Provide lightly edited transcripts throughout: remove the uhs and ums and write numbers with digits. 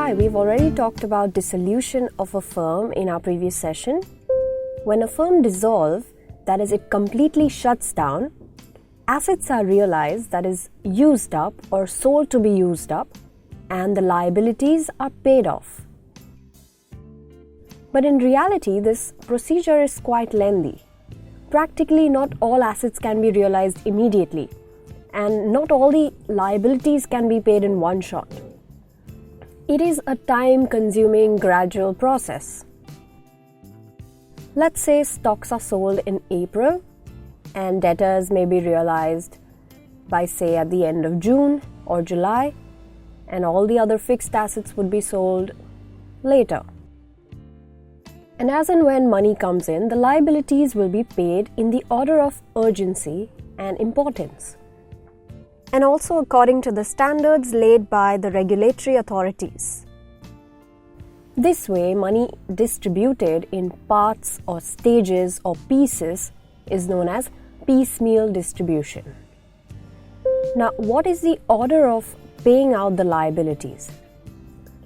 Hi, we've already talked about dissolution of a firm in our previous session. When a firm dissolves, that is, it completely shuts down, assets are realized, that is, used up or sold to be used up, and the liabilities are paid off. But in reality, this procedure is quite lengthy. Practically, not all assets can be realized immediately, and not all the liabilities can be paid in one shot. It is a time-consuming, gradual process. Let's say stocks are sold in April and debtors may be realized by, say, at the end of June or July, and all the other fixed assets would be sold later. And as and when money comes in, the liabilities will be paid in the order of urgency and importance, and also according to the standards laid by the regulatory authorities. This way, money distributed in parts or stages or pieces is known as piecemeal distribution. Now, what is the order of paying out the liabilities?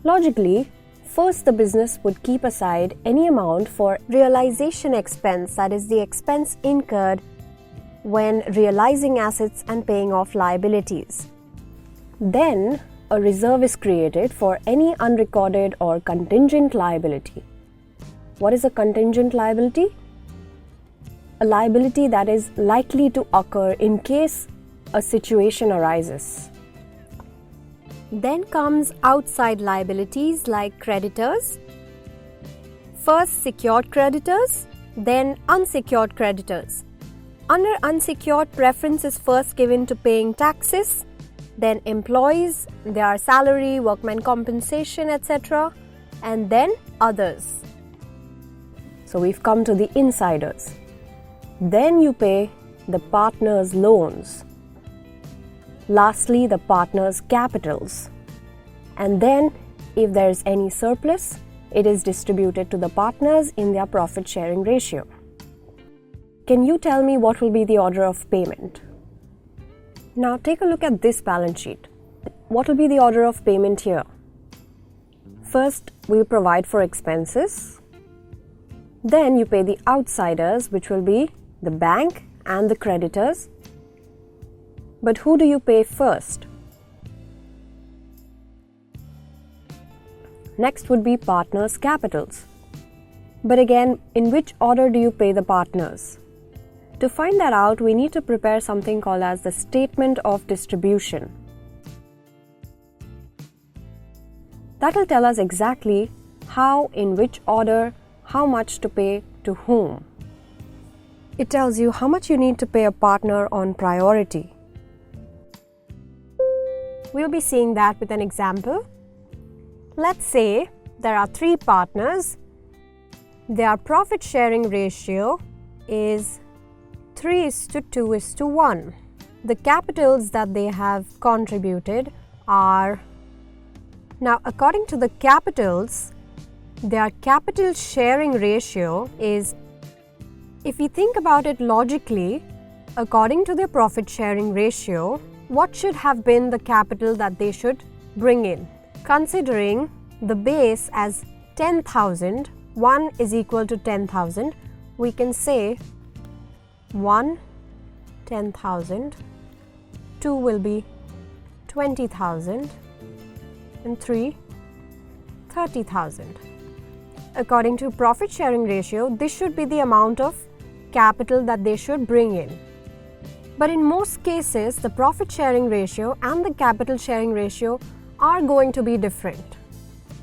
Logically, first the business would keep aside any amount for realization expense, that is, the expense incurred when realizing assets and paying off liabilities. Then, a reserve is created for any unrecorded or contingent liability. What is a contingent liability? A liability that is likely to occur in case a situation arises. Then comes outside liabilities like creditors. First secured creditors, then unsecured creditors. Under unsecured, preference is first given to paying taxes, then employees, their salary, workmen compensation, etc., and then others. So we've come to the insiders. Then you pay the partners' loans. Lastly, the partners' capitals. And then, if there is any surplus, it is distributed to the partners in their profit-sharing ratio. Can you tell me what will be the order of payment? Now take a look at this balance sheet. What will be the order of payment here? First, we provide for expenses. Then you pay the outsiders, which will be the bank and the creditors. But who do you pay first? Next would be partners' capitals. But again, in which order do you pay the partners? To find that out, we need to prepare something called as the statement of distribution. That will tell us exactly how, in which order, how much to pay to whom. It tells you how much you need to pay a partner on priority. We'll be seeing that with an example. Let's say there are 3 partners. Their profit sharing ratio is 3:2:1. The capitals that they have contributed are, now according to the capitals, their capital sharing ratio is, if you think about it logically, according to their profit sharing ratio, what should have been the capital that they should bring in? Considering the base as 10,000, 1 is equal to 10,000, we can say 1, 10,000, 2 will be 20,000, and 3, 30,000. According to profit sharing ratio, this should be the amount of capital that they should bring in. But in most cases, the profit sharing ratio and the capital sharing ratio are going to be different.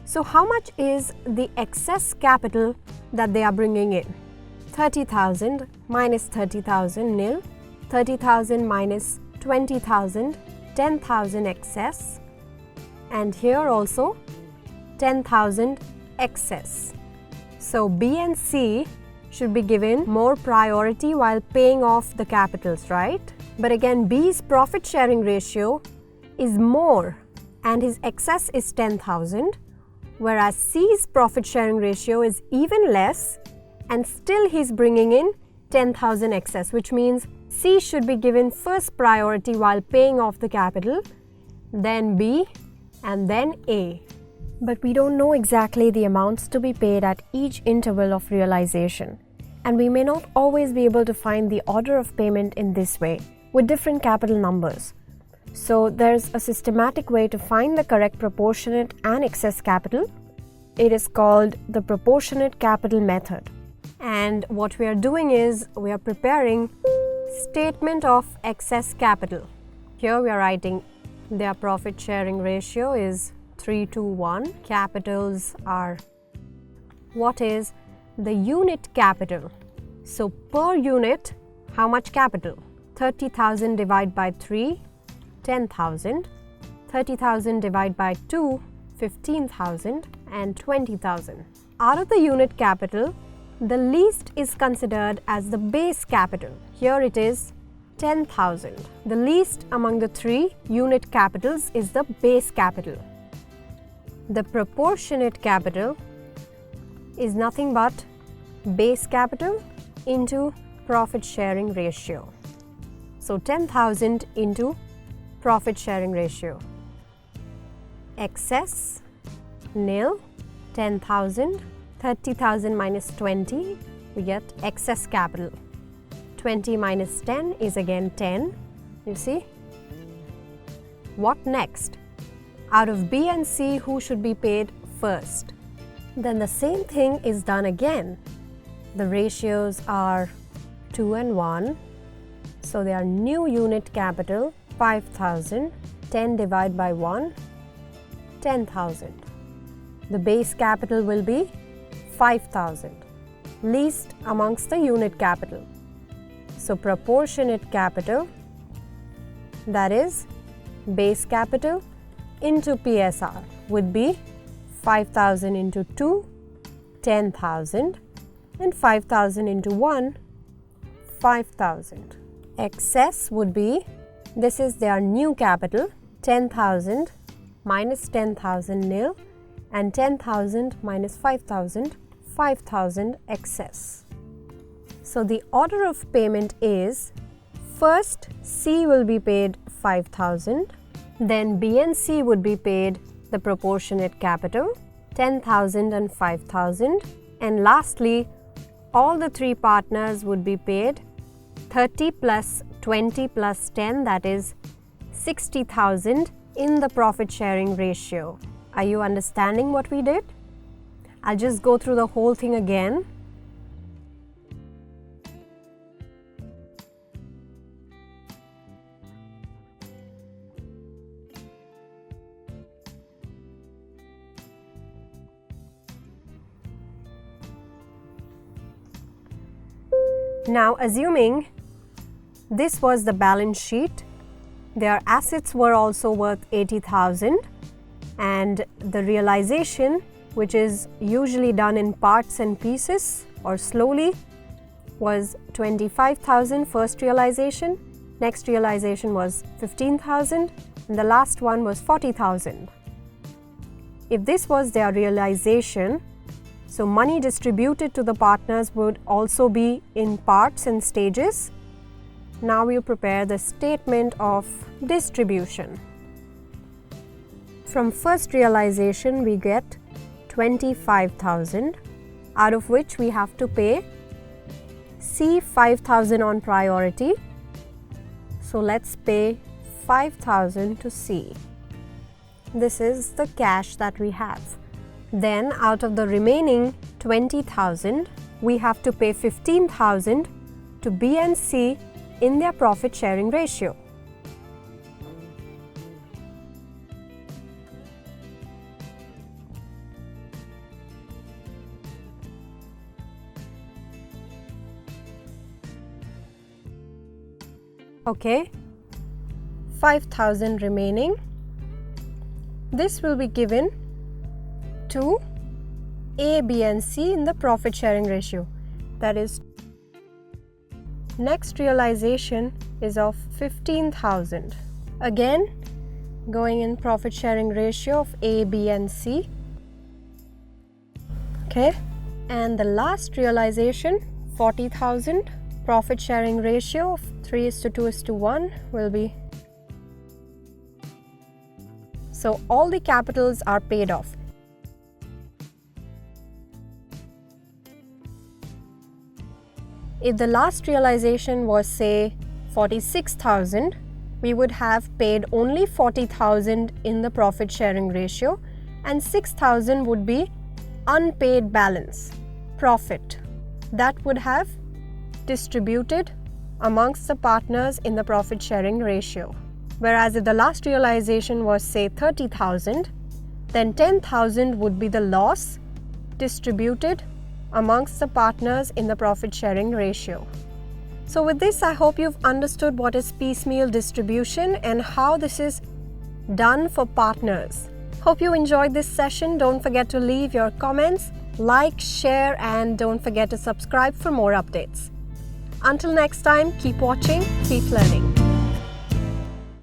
So how much is the excess capital that they are bringing in? 30,000 minus 30,000 nil, 30,000 minus 20,000, 10,000 excess, and here also 10,000 excess. So B and C should be given more priority while paying off the capitals, right? But again, B's profit sharing ratio is more and his excess is 10,000, whereas C's profit sharing ratio is even less and still he's bringing in 10,000 excess, which means C should be given first priority while paying off the capital, then B, and then A. But we don't know exactly the amounts to be paid at each interval of realization, and we may not always be able to find the order of payment in this way with different capital numbers. So there's a systematic way to find the correct proportionate and excess capital. It is called the proportionate capital method. And what we are doing is we are preparing statement of excess capital. Here we are writing their profit sharing ratio is 3:1. Capitals are what is the unit capital. So per unit, how much capital? 30,000 divided by 3, 10,000. 30,000 divided by 2, 15,000, and 20,000. Out of the unit capital, the least is considered as the base capital. Here it is 10,000. The least among the three unit capitals is the base capital. The proportionate capital is nothing but base capital into profit sharing ratio. So 10,000 into profit sharing ratio. Excess, nil, 10,000, 30,000 minus 20, we get excess capital. 20 minus 10 is again 10, you see. What next? Out of B and C, who should be paid first? Then the same thing is done again. The ratios are 2 and 1. So they are new unit capital 5,000, 10 divided by 1, 10,000. The base capital will be 5,000, least amongst the unit capital. So proportionate capital, that is base capital into PSR, would be 5,000 into 2, 10,000, and 5,000 into 1, 5,000. Excess would be, this is their new capital, 10,000 minus 10,000 nil, and 10,000 minus 5,000, 5,000 excess. So the order of payment is, first C will be paid 5,000, then B and C would be paid the proportionate capital, 10,000 and 5,000, and lastly, all the three partners would be paid 30 plus 20 plus 10, that is 60,000 in the profit sharing ratio. Are you understanding what we did? I'll just go through the whole thing again. Now, assuming this was the balance sheet, their assets were also worth 80,000, and the realization, which is usually done in parts and pieces or slowly, was 25,000 first realization, next realization was 15,000, and the last one was 40,000. If this was their realization, so money distributed to the partners would also be in parts and stages. Now we prepare the statement of distribution. From first realization we get 25,000, out of which we have to pay C 5,000 on priority. So let's pay 5,000 to C. This is the cash that we have. Then out of the remaining 20,000, we have to pay 15,000 to B and C in their profit sharing ratio. Okay, 5,000 remaining. This will be given to A, B and C in the profit sharing ratio. That is, next realization is of 15,000. Again, going in profit sharing ratio of A, B and C. Okay, and the last realization 40,000, profit sharing ratio of 3:2:1 will be. So all the capitals are paid off. if the last realization was say 46,000, we would have paid only 40,000 in the profit sharing ratio and 6,000 would be unpaid balance, profit, that would have distributed amongst the partners in the profit sharing ratio. Whereas if the last realization was say 30,000, then 10,000 would be the loss distributed amongst the partners in the profit sharing ratio. So with this, I hope you've understood what is piecemeal distribution and how this is done for partners. Hope you enjoyed this session. Don't forget to leave your comments, like, share, and don't forget to subscribe for more updates. Until next time, keep watching, keep learning.